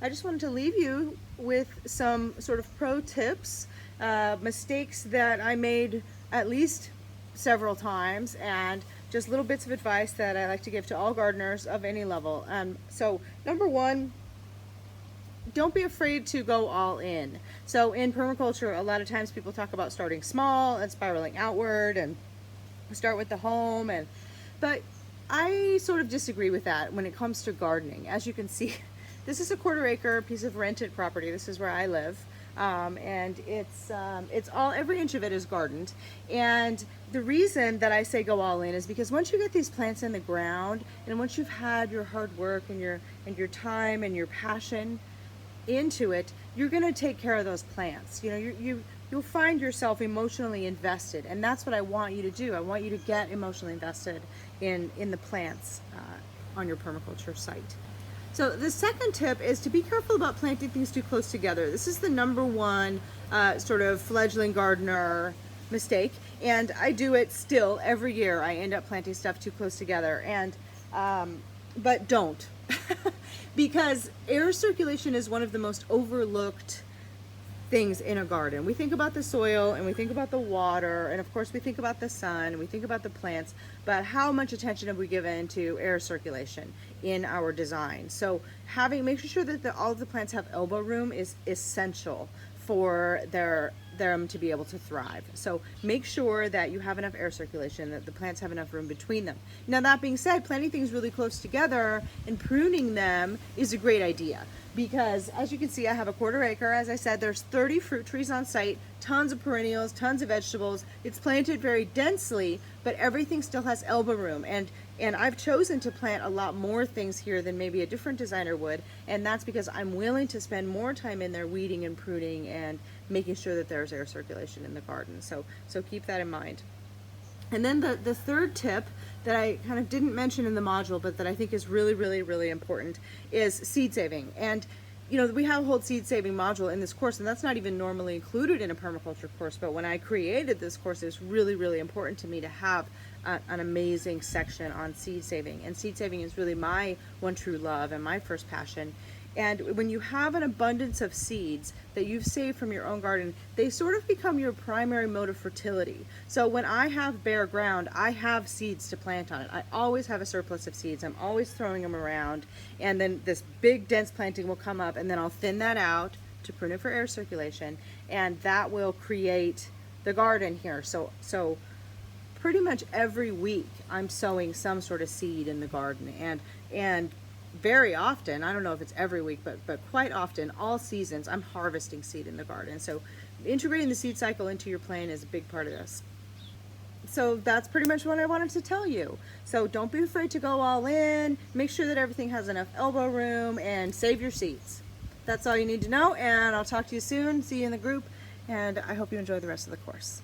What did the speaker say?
I just wanted to leave you with some sort of pro tips, mistakes that I made at least several times, and just little bits of advice that I like to give to all gardeners of any level. So number one, don't be afraid to go all in. So in permaculture, a lot of times people talk about starting small and spiraling outward and start with the home, but I sort of disagree with that when it comes to gardening. As you can see, this is a 1/4 acre piece of rented property. This is where I live. And it's all, every inch of it is gardened. And the reason that I say go all in is because once you get these plants in the ground, and once you've had your hard work and your time and your passion into it, you're going to take care of those plants. You know, you'll find yourself emotionally invested, and that's what I want you to do. I want you to get emotionally invested in the plants on your permaculture site. So the second tip is to be careful about planting things too close together. This is the number one sort of fledgling gardener mistake, and I do it still every year. I end up planting stuff too close together, and but don't. Because air circulation is one of the most overlooked things in a garden. We think about the soil, and we think about the water, and of course we think about the sun, and we think about the plants, but how much attention have we given to air circulation in our design? So making sure that all of the plants have elbow room is essential for them to be able to thrive. So make sure that you have enough air circulation, that the plants have enough room between them. Now, that being said, planting things really close together and pruning them is a great idea, because as you can see, I have a 1/4 acre. As I said, there's 30 fruit trees on site, tons of perennials, tons of vegetables. It's planted very densely, but everything still has elbow room. And I've chosen to plant a lot more things here than maybe a different designer would, and that's because I'm willing to spend more time in there weeding and pruning and making sure that there's air circulation in the garden. So keep that in mind. And then the third tip that I kind of didn't mention in the module, but that I think is really, really, really important, is seed saving. And you know, we have a whole seed saving module in this course, and that's not even normally included in a permaculture course, but when I created this course, it was really, really important to me to have an amazing section on seed saving. And seed saving is really my one true love and my first passion. And when you have an abundance of seeds that you've saved from your own garden, they sort of become your primary mode of fertility. So when I have bare ground, I have seeds to plant on it. I always have a surplus of seeds. I'm always throwing them around, and then this big dense planting will come up, and then I'll thin that out to prune it for air circulation, and that will create the garden here. So pretty much every week I'm sowing some sort of seed in the garden, and very often, I don't know if it's every week, but quite often, all seasons, I'm harvesting seed in the garden. So integrating the seed cycle into your plan is a big part of this. So that's pretty much what I wanted to tell you. So don't be afraid to go all in. Make sure that everything has enough elbow room, and save your seeds. That's all you need to know, and I'll talk to you soon. See you in the group, and I hope you enjoy the rest of the course.